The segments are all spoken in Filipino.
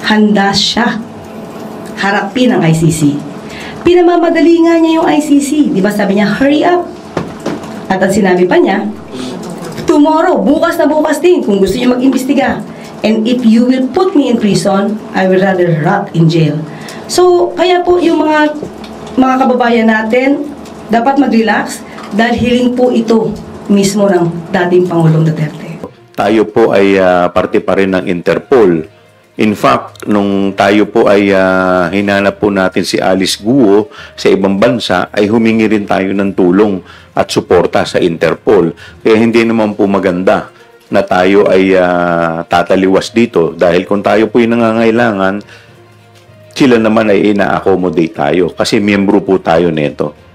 handa siya harapin ang ICC. Pinamamadali nga niya yung ICC. Di ba sabi niya, hurry up. At ang sinabi pa niya, tomorrow, bukas na bukas din, kung gusto niyo mag-imbestiga. And if you will put me in prison, I will rather rot in jail. So, kaya po yung mga kababayan natin, dapat mag-relax dahil hiling po ito mismo ng dating Pangulong Duterte. Tayo po ay parte pa rin ng Interpol. In fact, nung tayo po ay hinanap po natin si Alice Guo sa ibang bansa, ay humingi rin tayo ng tulong at suporta sa Interpol. Kaya hindi naman po maganda na tayo ay tataliwas dito dahil kung tayo po ay nangangailangan, sila naman ay ina-accommodate tayo kasi miyembro po tayo nito.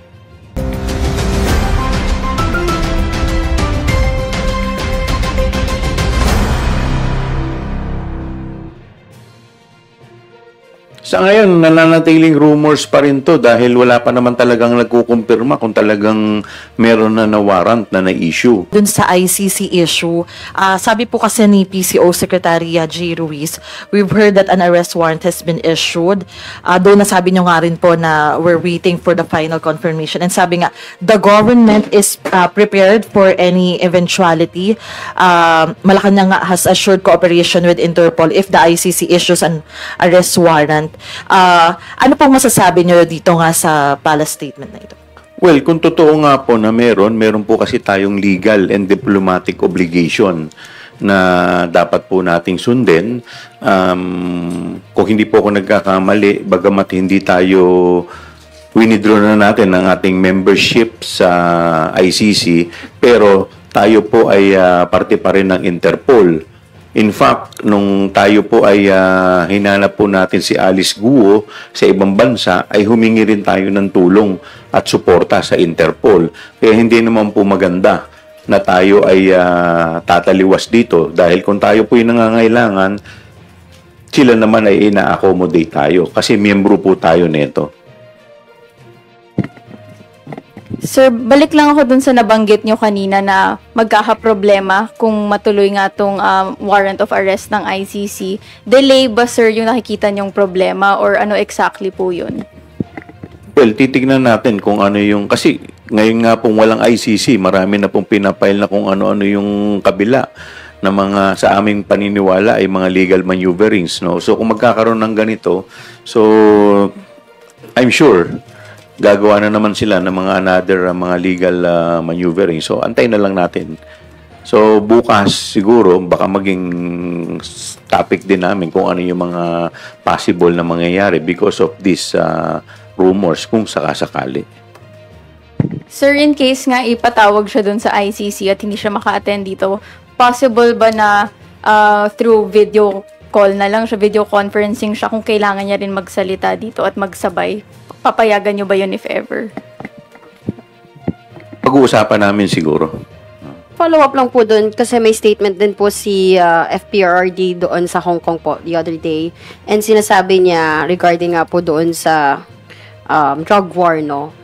Sa ngayon, nananatiling rumors pa rin to dahil wala pa naman talagang nagkukumpirma kung talagang meron na warrant na na-issue. Dun sa ICC issue, sabi po kasi ni PCO Secretary J. Ruiz, we've heard that an arrest warrant has been issued. Doon nasabi nyo nga rin po na we're waiting for the final confirmation. And sabi nga, the government is prepared for any eventuality. Malacanang nga has assured cooperation with Interpol if the ICC issues an arrest warrant. Ano pong masasabi nyo dito nga sa palace statement na ito? Well, kung totoo nga po na meron po kasi tayong legal and diplomatic obligation na dapat po nating sundin. Kung hindi po ako nagkakamali, bagamat hindi tayo winidraw na natin ang ating membership sa ICC, pero tayo po ay parte pa rin ng Interpol. In fact, nung tayo po ay hinanap po natin si Alice Guo sa ibang bansa, ay humingi rin tayo ng tulong at suporta sa Interpol. Kaya hindi naman po maganda na tayo ay tataliwas dito dahil kung tayo po ay nangangailangan, sila naman ay ina-accommodate tayo kasi miyembro po tayo nito. Sir, balik lang ako dun sa nabanggit nyo kanina na magkakaproblema kung matuloy nga tong warrant of arrest ng ICC. Delay ba, sir, yung nakikita nyong problema or ano exactly po yun? Well, titignan natin kung ano yung... Kasi ngayon nga pong walang ICC, marami na pong pinapile na kung ano-ano yung kabila na mga sa aming paniniwala ay mga legal maneuverings. No? So kung magkakaroon ng ganito, so I'm sure gagawa na naman sila ng mga another mga legal maneuvering. So, antay na lang natin. So, bukas siguro, baka maging topic din namin kung ano yung mga possible na mangyayari because of these rumors kung sakasakali. Sir, in case nga ipatawag siya dun sa ICC at hindi siya maka-attend dito, possible ba na through video call na lang siya, video conferencing siya kung kailangan niya rin magsalita dito at magsabay? Papayagan nyo ba yun if ever? Pag-uusapan namin siguro. Follow up lang po doon kasi may statement din po si FPRRD doon sa Hong Kong po the other day. And sinasabi niya regarding nga po doon sa drug war, no?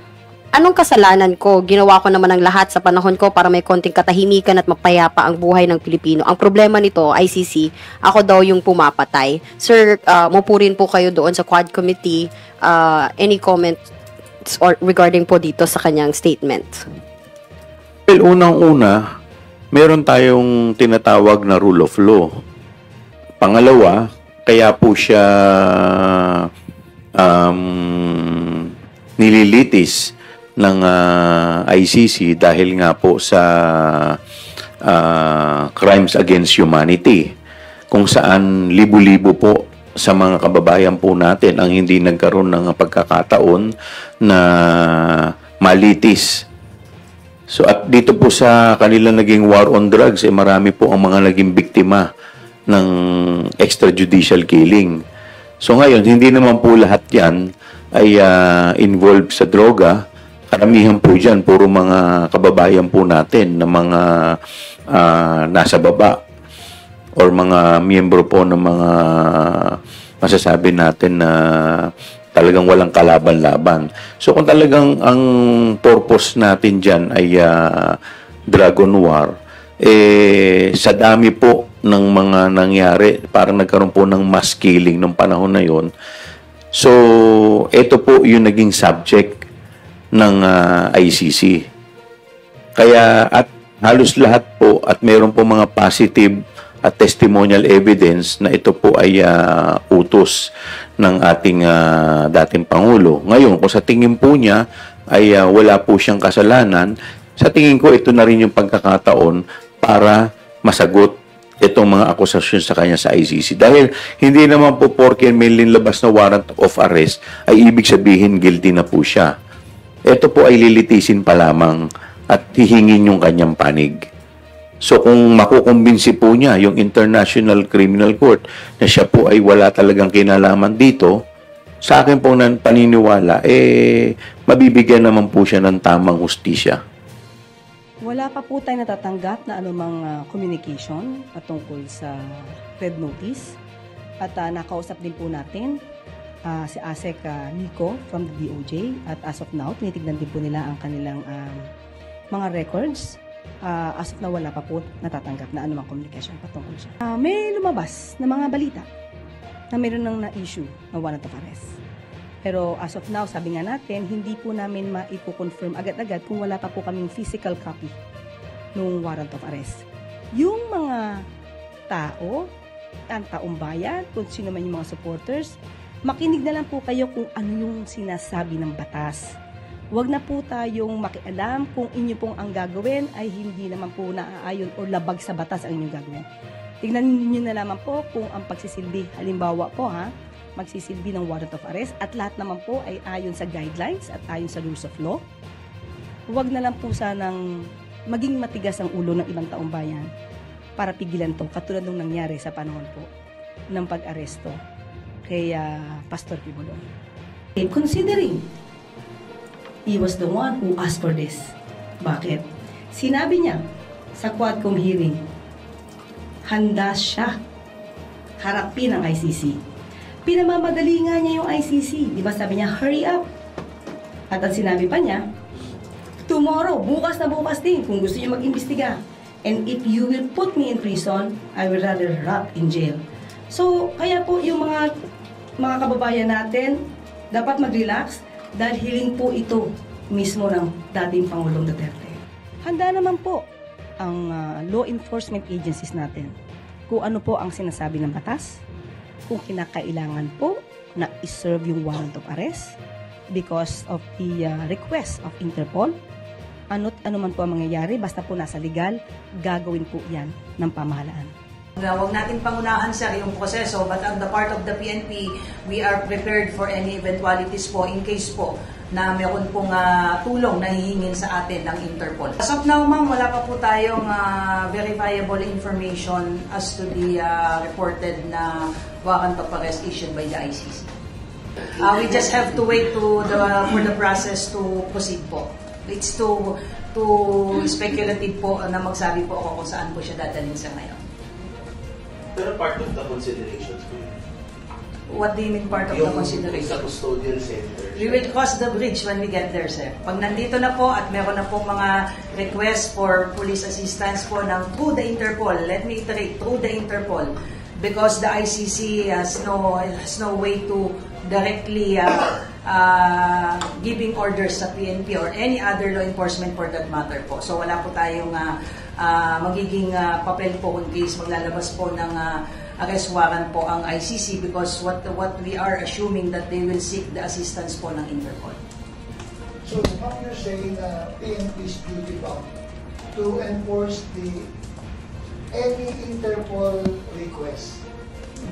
Anong kasalanan ko? Ginawa ko naman ang lahat sa panahon ko para may konting katahimikan at mapayapa ang buhay ng Pilipino. Ang problema nito, ICC, ako daw yung pumapatay. Sir, mupurin po kayo doon sa Quad Committee. Any comments or regarding po dito sa kanyang statement? Well, unang-una, meron tayong tinatawag na rule of law. Pangalawa, kaya po siya nililitis ng ICC dahil nga po sa crimes against humanity kung saan libo-libo po sa mga kababayan po natin ang hindi nagkaroon ng pagkakataon na malitis. So at dito po sa kanila naging war on drugs, marami po ang mga naging biktima ng extrajudicial killing. So ngayon, hindi naman po lahat yan ay involved sa droga. Karamihan po dyan, puro mga kababayan po natin na mga nasa baba or mga miyembro po ng mga masasabi natin na talagang walang kalaban-laban. So kung talagang ang purpose natin dyan ay Dragon War, sa dami po ng mga nangyari. Parang nagkaroon po ng mass killing nung panahon na yon. So, ito po yung naging subject ng ICC. Kaya, at halos lahat po, at meron po mga positive at testimonial evidence na ito po ay utos ng ating dating Pangulo. Ngayon, kung sa tingin po niya ay wala po siyang kasalanan, sa tingin ko ito na rin yung pagkakataon para masagot itong mga akusasyon sa kanya sa ICC. Dahil hindi naman po porke may linlabas na warrant of arrest ay ibig sabihin guilty na po siya. Ito po ay lilitisin pa lamang at hihingin yung kanyang panig. So kung makukumbinsi po niya yung International Criminal Court na siya po ay wala talagang kinalaman dito, sa akin po ng paniniwala, mabibigyan naman po siya ng tamang hustisya. Wala pa po tayo natatanggap na anumang communication patungkol sa red notice. At nakausap din po natin si ASEC Nico from the DOJ. At as of now, tinitignan din po nila ang kanilang mga records. As of now, wala pa po natatanggap na anumang communication patungkol siya. May lumabas na mga balita na mayroon nang na-issue na warrant of arrest. Pero as of now, sabi nga natin, hindi po namin maipo-confirm agad-agad kung wala pa po kaming physical copy ng warrant of arrest. Yung mga tao, ang taong bayan, kung sino man yung mga supporters, makinig na lang po kayo kung ano yung sinasabi ng batas. Huwag na po tayong makialam kung inyo pong ang gagawin ay hindi naman po naaayon o labag sa batas ang inyong gagawin. Tignan niyo na lamang po kung ang pagsisilbi, halimbawa po magsisilbi ng warrant of arrest at lahat naman po ay ayon sa guidelines at ayon sa rules of law. Huwag na lang po sanang maging matigas ang ulo ng ibang taong bayan para pigilan to, katulad nung nangyari sa panahon po ng pag-aresto kay Pastor Quiboloy. Considering he was the one who asked for this. Bakit? Sinabi niya sa Quadcom hearing, handa siya harapin ang ICC. Pinamamadali nga niya yung ICC. Di ba sabi niya, hurry up. At ang sinabi pa niya, tomorrow, bukas na bukas din, kung gusto niyo mag-imbestiga. And if you will put me in prison, I will rather rot in jail. So, kaya po yung mga kababayan natin, dapat mag-relax dahil hiling po ito mismo ng dating Pangulong Duterte. Handa naman po ang law enforcement agencies natin kung ano po ang sinasabi ng batas, kung kinakailangan po na iserve yung warrant of arrest because of the request of Interpol. Ano't ano man po ang mangyayari, basta po nasa legal, gagawin po yan ng pamahalaan. Huwag natin pangunahan, sir, yung proseso, but on the part of the PNP, we are prepared for any eventualities po in case po na meron pong tulong na hihingin sa atin ng Interpol. As of now, ma'am, wala pa po tayong verifiable information as to the reported na warrant of arrest issued by the ICC. We just have to wait for the process to proceed po. It's too speculative po na magsabi po ako kung saan po siya dadalhin sa ngayon. Pero part of the considerations po yun. What do you mean part of the consideration? Sa custodial center. We will cross the bridge when we get there, sir. Pag nandito na po at meron na po mga request for police assistance po through the Interpol, let me iterate, through the Interpol, because the ICC has no way to directly giving orders sa PNP or any other law enforcement for that matter po. So wala po tayong magiging papel po in case maglalabas po ng arrest warrant po ang ICC because what we are assuming that they will seek the assistance po ng Interpol. So now you're saying PNP's duty bound to enforce any Interpol request.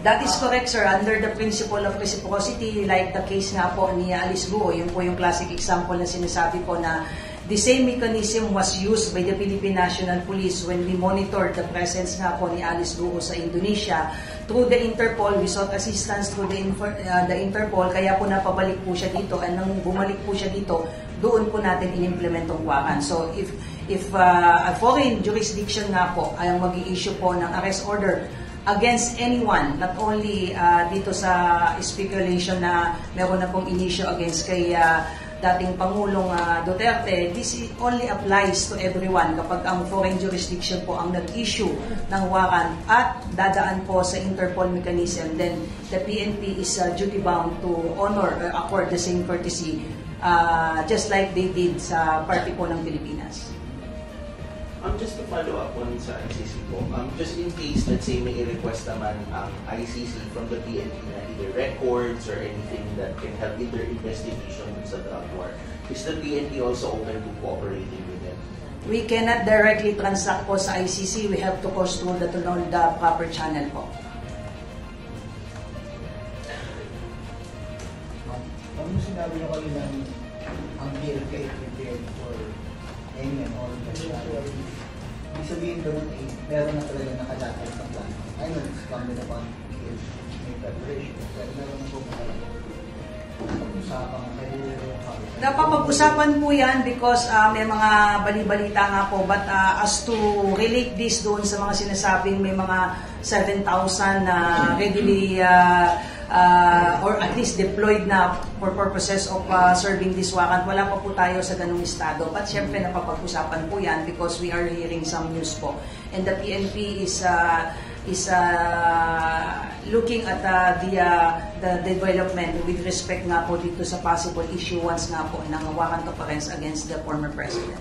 That is correct, sir. Under the principle of reciprocity, like the case nga po ni Alice Guo, yun po yung classic example na sinasabi ko na the same mechanism was used by the Philippine National Police when we monitored the presence nga po ni Alice Guo sa Indonesia. Through the Interpol, we sought assistance through the Interpol, kaya po napabalik po siya dito, and nang bumalik po siya dito, doon po natin in-implement ang warrant. So if a foreign jurisdiction nga po ay mag-i-issue po ng arrest order against anyone, not only dito sa speculation na meron na pong in-issue against kay dating Pangulong Duterte, this only applies to everyone kapag ang foreign jurisdiction po ang nag-issue ng warrant at dadaan po sa Interpol mechanism, then the PNP is duty-bound to honor or accord the same courtesy just like they did sa party po ng Pilipinas. Just to follow up on sa ICC po, just in case, let's say, may i-request naman ang ICC from the PNP na either records or anything that can help in their investigation sa drug war, is the PNP also open to cooperating with them? We cannot directly transact po sa ICC. We have to go through the proper channel po. Ano sinabi nyo kanina ang PLK prepared for any and all investigations? Ibig sabihin doon meron na talaga nakalatag ng plano. I know it's coming upon is may preparation. Pero meron na po pag-usapan kayo. Napapag-usapan po yan because may mga bali-balita nga po, but as to relate this doon sa mga sinasabing may mga 7,000 na readily or at least deployed na for purposes of serving this warrant, wala pa po tayo sa ganung estado. But syempre napapag-usapan po yan because we are hearing some news po. And the PNP is looking at the development with respect nga po dito sa possible issuance nga po ng warrant of arrest against the former president.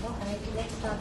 Okay, let's stop.